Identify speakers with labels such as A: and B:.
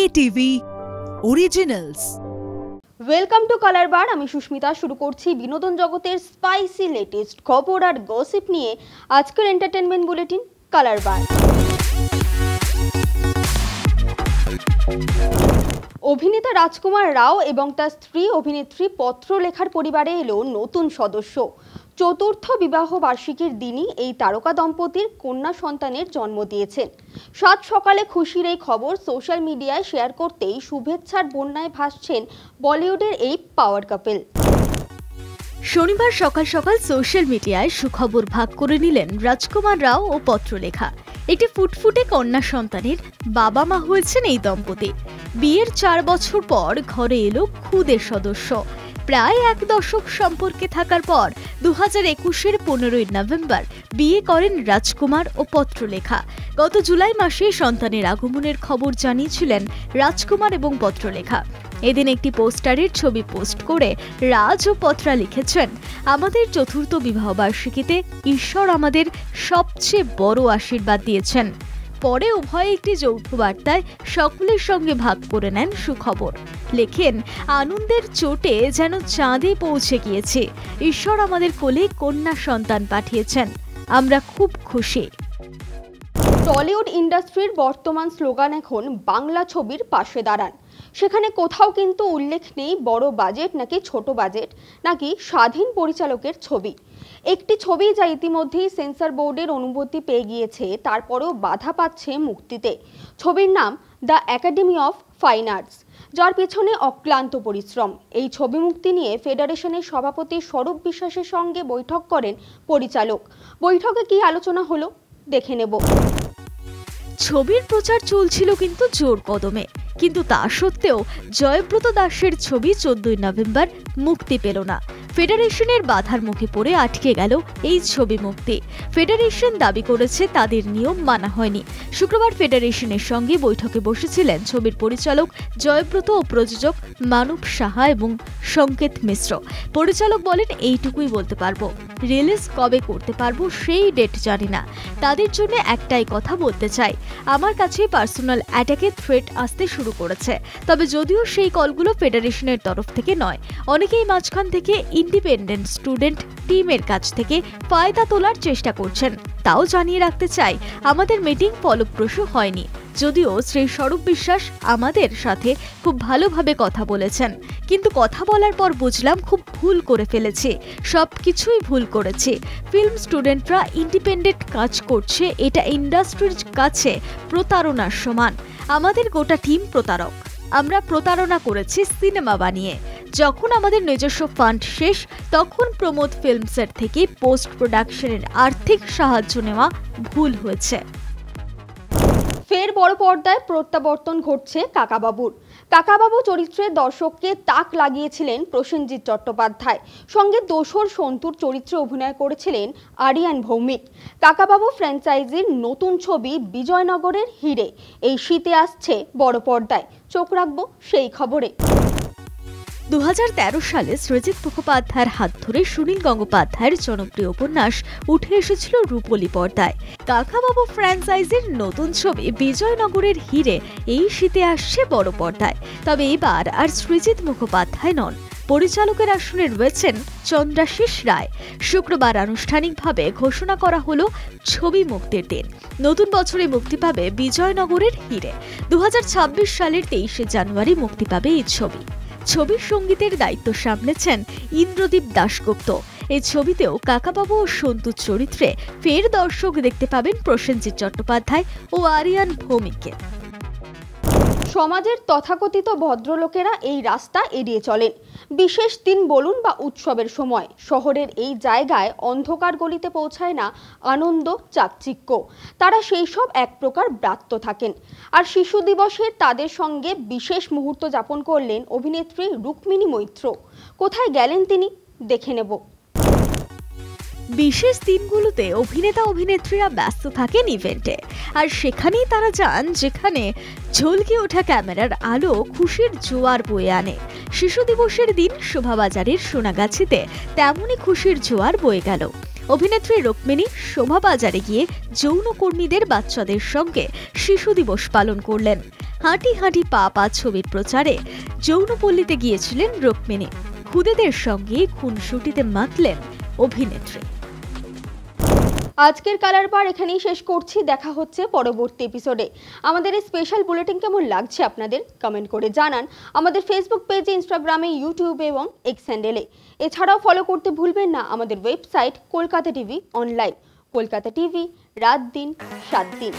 A: ATV Originals।
B: Welcome to colour bar. আমি সুস্মিতা। শুরু করছি বিনোদন জগতের স্পাইসি লেটেস্ট খবর আর গসিপ নিয়ে আজকের এন্টারটেনমেন্ট বুলেটিন কালার বার। অভিনেতা রাজকুমার রাও এবং তার স্ত্রী অভিনেত্রী পত্রলেখার পরিবারে এলো নতুন সদস্য। চতুর্থ বিবাহ বার্ষিকীর দিনই এই তারকা দম্পতির কন্যা সন্তানের জন্ম দিয়েছেন। সাত সকালে খুশির এই খবর সোশ্যাল মিডিয়ায় শেয়ার করতেই শুভেচ্ছার বন্যায় ভাসছেন বলিউডের এই পাওয়ার কাপল।
C: শনিবার সকাল সকাল সোশ্যাল মিডিয়ায় সুখবর ভাগ করে নিলেন রাজকুমার রাও ও পত্রলেখা। একটি ফুটফুটে কন্যা সন্তানের বাবা মা হয়েছেন এই দম্পতি। বিয়ের 4 বছর পর ঘরে এলো খুদের সদস্য। প্রায় 1 দশক সম্পর্কে থাকার পর 2021-এর 15ই নভেম্বর বিয়ে করেন রাজকুমার ও পত্রলেখা। গত জুলাই মাসে সন্তানের আগমনের খবর জানিয়েছিলেন রাজকুমার এবং পত্রলেখা। এদিন একটি পোস্টারের ছবি পোস্ট করে রাজ ও পত্রা লিখেছেন, আমাদের চতুর্থ বিবাহবার্ষিকীতে ঈশ্বর আমাদের সবচেয়ে বড় আশীর্বাদ দিয়েছেন। পরে উভয়ে একটি যৌথ বার্তায় সকলের সঙ্গে ভাগ করে নেন সুখবর। লেখেন, আনন্দের চোটে যেন চাঁদে পৌঁছে গিয়েছে। ঈশ্বর আমাদের কোলে কন্যা সন্তান পাঠিয়েছেন। আমরা খুব খুশি।
B: টলিউড ইন্ডাস্ট্রির বর্তমান স্লোগান এখন বাংলা ছবির পাশে দাঁড়ান। সেখানে কোথাও কিন্তু উল্লেখ নেই বড় বাজেট নাকি ছোট বাজেট নাকি স্বাধীন পরিচালকের ছবি। একটি ছবি যা ইতিমধ্যেই সেন্সর বোর্ডের অনুমতি পেয়ে গিয়েছে, তারপরেও বাধা পাচ্ছে মুক্তিতে। ছবির নাম the academy of fine arts, যার পেছনে অক্লান্ত পরিশ্রম। এই ছবি মুক্তি নিয়ে ফেডারেশনের সভাপতি স্বরূপ বিশ্বাসের সঙ্গে বৈঠক করেন পরিচালক। বৈঠকে কি আলোচনা হলো দেখে নেব।
C: ছবির প্রচার চলছিল কিন্তু জোর কদমে, কিন্তু তা সত্ত্বেও জয়ব্রত দাসের ছবি 14ই নভেম্বর মুক্তি পেল না। ফেডারেশনের বাধার মুখে পড়ে আটকে গেল এই ছবি মুক্তি। ফেডারেশন দাবি করেছে তাদের নিয়ম মানা হয়নি। শুক্রবার ফেডারেশনের সঙ্গে বৈঠকে বসেছিলেন ছবির পরিচালক জয়ব্রত ও প্রযোজক মানব সাহা এবং সংকেত মিশ্র। পরিচালক বলেন, এইটুকুই বলতে পারবো, রিলিজ কবে করতে পারবো সেই ডেট জানি না। তাদের জন্য একটাই কথা বলতে চাই, আমার কাছে পার্সোনাল অ্যাটাকের থ্রেট আসতে শুরু করেছে। তবে যদিও সেই কলগুলো ফেডারেশনের তরফ থেকে নয়, অনেকেই মাঝখান থেকে ইন্ডিপেন্ডেন্ট স্টুডেন্ট টিমের কাছ থেকে ফায়দা তোলার চেষ্টা করছেন। তাও জানিয়ে রাখতে চাই, আমাদের মিটিং ফলপ্রসূ হয়নি। যদিও শ্রী স্বরূপ বিশ্বাস আমাদের সাথে খুব ভালোভাবে কথা বলেছেন, কিন্তু কথা বলার পর বুঝলাম খুব ভুল করে ফেলেছি, সবকিছুই ভুল করেছি। ফিল্ম স্টুডেন্টরা ইন্ডিপেন্ডেন্ট কাজ করছে, এটা ইন্ডাস্ট্রির কাছে প্রতারণার সমান। আমাদের গোটা টিম প্রতারক। আমরা প্রতারণা করেছি সিনেমা বানিয়ে। যখন আমাদের নিজস্ব ফান্ড শেষ, তখন প্রমোদ ফিল্মসের থেকে পোস্ট প্রোডাকশনের আর্থিক সাহায্য নেওয়া ভুল হয়েছে।
B: ফের বড় পর্দায় প্রত্যাবর্তন ঘটছে কাকাবাবুর। কাকাবাবু চরিত্রে দর্শককে তাক লাগিয়েছিলেন প্রসেনজিৎ চট্টোপাধ্যায়, সঙ্গে দোসর সন্তুর চরিত্রে অভিনয় করেছিলেন আরিয়ান ভৌমিক। কাকাবাবু ফ্র্যাঞ্চাইজির নতুন ছবি বিজয়নগরের হিরে এই শীতে আসছে বড় পর্দায়। চোখ রাখবো সেই খবরে।
C: 2013 সালে সৃজিত মুখোপাধ্যায়ের হাত ধরে সুনীল গঙ্গোপাধ্যায়ের জনপ্রিয় উপন্যাস উঠে এসেছিল রূপলী পর্দায়। কাকাবাবু ফ্র্যাঞ্চাইজির নতুন ছবি বিজয়নগরের হিরে এই শীতে আসছে বড় পর্দায়। তবে এবার আর সৃজিত মুখোপাধ্যায় নন, পরিচালকের আসনে রয়েছেন চন্দ্রাশিস রায়। শুক্রবার আনুষ্ঠানিকভাবে ঘোষণা করা হলো ছবি মুক্তির দিন। নতুন বছরে মুক্তি পাবে বিজয়নগরের হিরে। 2026 সালের 23শে জানুয়ারি মুক্তি পাবে এই ছবি। ছবির সঙ্গীতের দায়িত্ব সামলেছেন ইন্দ্রদীপ দাশগুপ্ত। এই ছবিতেও কাকাবাবু ও সন্তুর চরিত্রে ফের দর্শক দেখতে পাবেন প্রসেনজিৎ চট্টোপাধ্যায় ও আরিয়ান ভৌমিককে।
B: সমাজের তথাকথিত ভদ্রলোকেরা এই রাস্তা এড়িয়ে চলেন। বিশেষ দিন বলুন বা উৎসবের সময় শহরের এই জায়গায় অন্ধকার গলিতে পৌঁছায় না আনন্দ চাকচিক্য। তারা সেই সব এক প্রকার ব্রাত্য থাকেন। আর শিশু দিবসে তাদের সঙ্গে বিশেষ মুহূর্ত যাপন করলেন অভিনেত্রী রুক্মিণী মৈত্র। কোথায় গেলেন তিনি দেখে নেব।
C: বিশেষ দিনগুলোতে অভিনেতা অভিনেত্রীরা ব্যস্ত থাকেন ইভেন্টে, আর সেখানেই তারা যান যেখানে ঝলকে ওঠা ক্যামেরার আলো খুশির জোয়ার বয়ে আনে। শিশু দিবসের দিন শোভাবাজারের সোনাগাছিতে তেমনই খুশির জোয়ার বয়ে গেল। অভিনেত্রী রুক্মিণী শোভাবাজারে গিয়ে যৌনকর্মীদের বাচ্চাদের সঙ্গে শিশু দিবস পালন করলেন। হাঁটি হাঁটি পা পা ছবির প্রচারে যৌনপল্লীতে গিয়েছিলেন রুক্মিণী। খুদেদের সঙ্গে খুনসুটিতে মাতলেন অভিনেত্রী।
B: আজকের কালার বার এখানেই শেষ করছি। দেখা হচ্ছে পরবর্তী এপিসোডে। আমাদের এই স্পেশাল বুলেটিন কেমন লাগছে আপনাদের কমেন্ট করে জানান আমাদের ফেসবুক পেজে, ইনস্টাগ্রামে, ইউটিউবে এবং এক্স হ্যান্ডেলে। এছাড়াও ফলো করতে ভুলবেন না আমাদের website Kolkata TV online. Kolkata TV, রাত দিন 7 দিন।